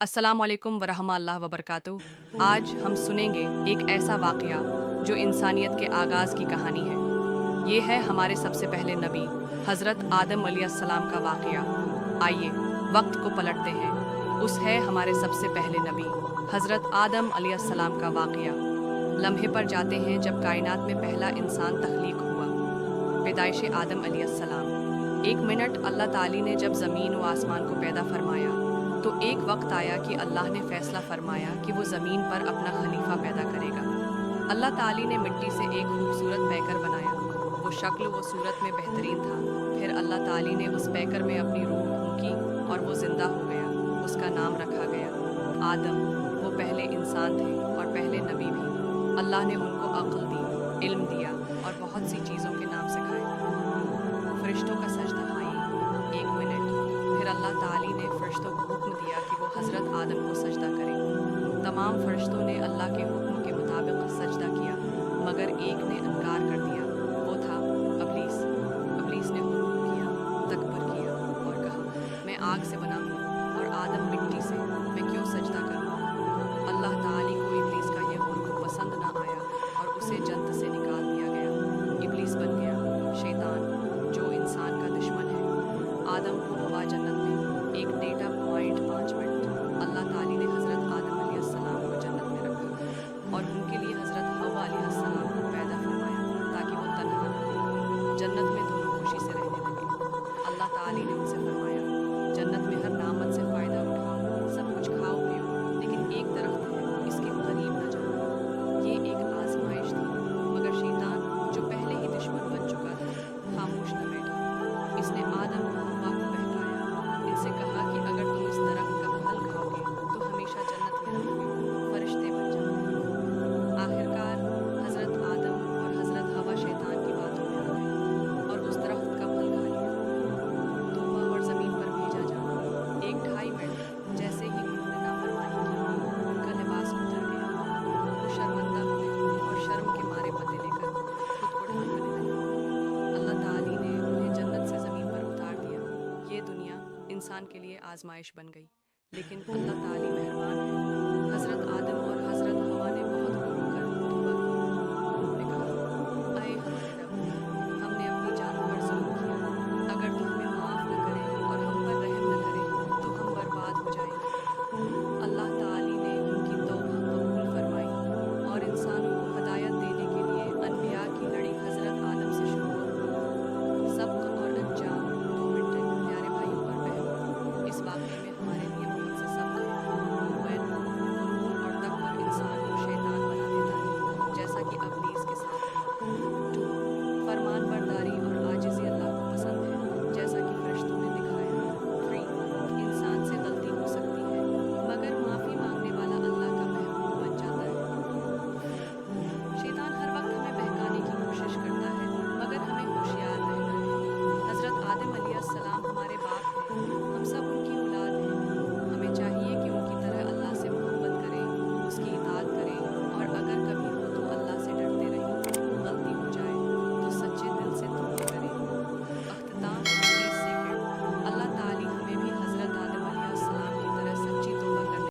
अस्सलामु अलैकुम वरहमतुल्लाहि वबरकातुहू। आज हम सुनेंगे एक ऐसा वाक़या जो इंसानियत के आगाज़ की कहानी है। ये है हमारे सबसे पहले नबी हज़रत आदम अलैहिस्सलाम का वाक़या। आइए वक्त को पलटते हैं। उस है हमारे सबसे पहले नबी हज़रत आदम अलैहिस्सलाम का वाक़या। लम्हे पर जाते हैं जब कायनात में पहला इंसान तख्लीक हुआ। पैदाइश आदम अलैहिस्सलाम। एक मिनट अल्लाह ताली ने जब ज़मीन व आसमान को पैदा फरमाया तो एक वक्त आया कि अल्लाह ने फैसला फरमाया कि वो ज़मीन पर अपना खलीफा पैदा करेगा। अल्लाह ताली ने मिट्टी से एक खूबसूरत पैकर बनाया। वो शक्ल व सूरत में बेहतरीन था। फिर अल्लाह ताली ने उस पैकर में अपनी रूह फूंकी और वो ज़िंदा हो गया। उसका नाम रखा गया आदम। वो पहले इंसान थे और पहले नबी भी। अल्लाह ने उनको अक्ल दी, इल्म दिया और बहुत सी चीज़ों के नाम सिखाए। फरिश्तों का सजदा खाई। एक मिनट। फिर अल्लाह ताली ने फरिश्तों को हुक्म दिया कि वो हज़रत आदम को सजदा करें। तमाम फरिश्तों ने अल्लाह के हुक्म के मुताबिक सजदा किया, मगर एक ने इनकार कर दिया। वो था अबलीस। अबलीस ने हुक्म किया, तकबर किया और कहा, मैं आग से बना हूँ और आदम मिट्टी से, मैं क्यों सजदा करूँ। अल्लाह ताली को इबलीस का यह हुक्म पसंद न आया और उसे जन्नत से निकाल दिया गया। इबलीस बन गया शैतान, जो इंसान का दुश्मन है। आदम को हवा जन्नत में एक डेटा पॉइंट 5 मिनट अल्लाह ताली ने हज़रत आदम अलैहिस्सलाम को जन्नत में रखा और उनके लिए हज़रत हव्वा अलैहिस्सलाम को पैदा फरमाया ताकि वो तन्हा न हो। जन्नत में दोनों खुशी से रहने लगे। अल्लाह ताली ने उनसे फरमाया, जन्नत में हर नामत से फ़ायदा उठाओ, सब कुछ खाओ पियो, लेकिन एक दरख्त है, इसके करीब न जाओ। ये एक आजमाइश थी, मगर शैतान जो पहले ही दुश्मन बन चुका था खामोश न बैठा। इसने आदम और हव्वा को बहकाया। इनसे कहा कि अगर तुम इस दरख्त का फल खाओगे तो हमेशा जन्नत में रहोगे, फरिश्ते बन जाओगे। आखिरकार हज़रत आदम और हज़रत हव्वा शैतान की बातों में आ गए और उस दरख्त का फल खा लिया। तौबा और ज़मीन पर भेजा जाना। 1-2.5 मिनट जैसे ही उन्होंने नाफरमानी की, उनका लिबास उतर गया। वो शर्मिंदा हुए और शर्म के मारे पते लेकर खुद को ढांकने लगे। अल्लाह ताली ने उन्हें जन्नत से ज़मीन पर उतार दिया। ये दुनिया इंसान के लिए आजमाइश बन गई, लेकिन अल्लाह ताली मेहरबान है। हज़रत आदम और हज़रत हव्वा ने